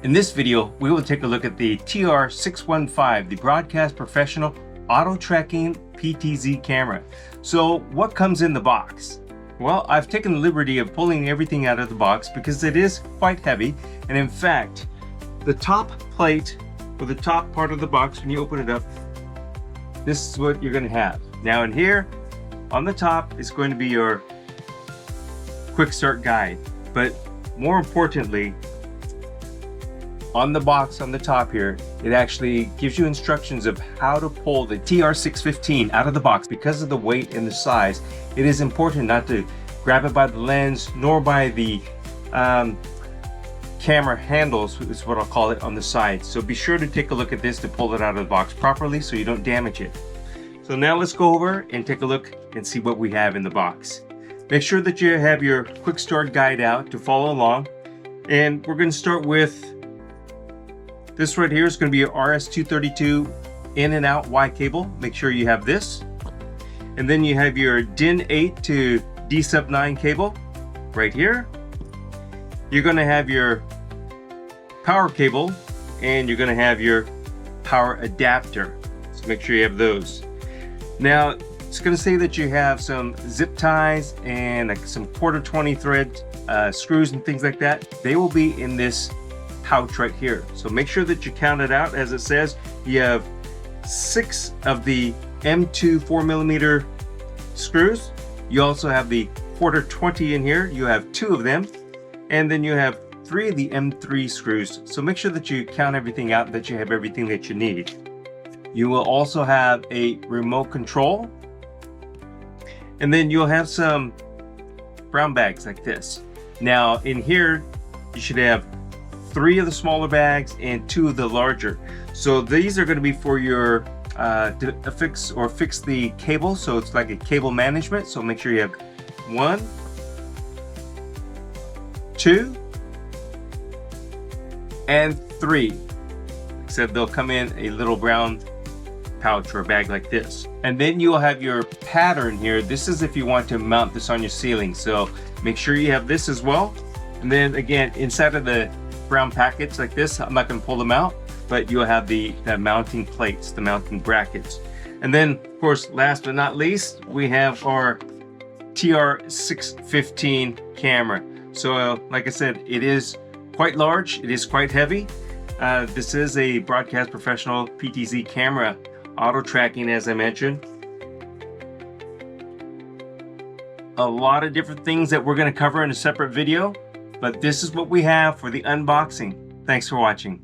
In this video, we will take a look at the TR615, the Broadcast Professional Auto Tracking PTZ camera. So what comes in the box? Well, I've taken the liberty of pulling everything out of the box because it is quite heavy. And in fact, the top plate or the top part of the box, when you open it up, this is what you're going to have. Now in here, on the top is going to be your quick start guide. But more importantly, on the box on the top here, it actually gives you instructions of how to pull the TR615 out of the box. Because of the weight and the size, it is important not to grab it by the lens nor by the camera handles, is what I'll call it, on the side. So be sure to take a look at this to pull it out of the box properly so you don't damage it. So now let's go over and take a look and see what we have in the box. Make sure that you have your quick start guide out to follow along. And we're going to start with this right here. Is going to be your RS-232 in and out Y cable. Make sure you have this. And then you have your DIN 8 to D sub 9 cable right here. You're going to have your power cable and you're going to have your power adapter. So make sure you have those. Now it's going to say that you have some zip ties and like some 1/4-20 thread screws and things like that. They will be in this pouch right here. So make sure that you count it out. As it says, you have 6 of the M2 4mm screws. You also have the 1/4-20 in here. You have 2 of them. And then you have 3 of the M3 screws. So make sure that you count everything out, that you have everything that you need. You will also have a remote control. And then you'll have some brown bags like this. Now in here, you should have 3 of the smaller bags and 2 of the larger. So these are going to be for your to fix the cable. So it's like a cable management. So make sure you have 1, 2, and 3. Like I said, they'll come in a little brown pouch or a bag like this. And then you'll have your pattern here. This is if you want to mount this on your ceiling. So make sure you have this as well. And then again, inside of the brown packets like this, I'm not going to pull them out, but you'll have the mounting plates, the mounting brackets. And then of course, last but not least, we have our TR615 camera. So like I said, it is quite large, it is quite heavy. This is a Broadcast Professional PTZ camera, auto tracking, as I mentioned. A lot of different things that we're going to cover in a separate video, but this is what we have for the unboxing. Thanks for watching.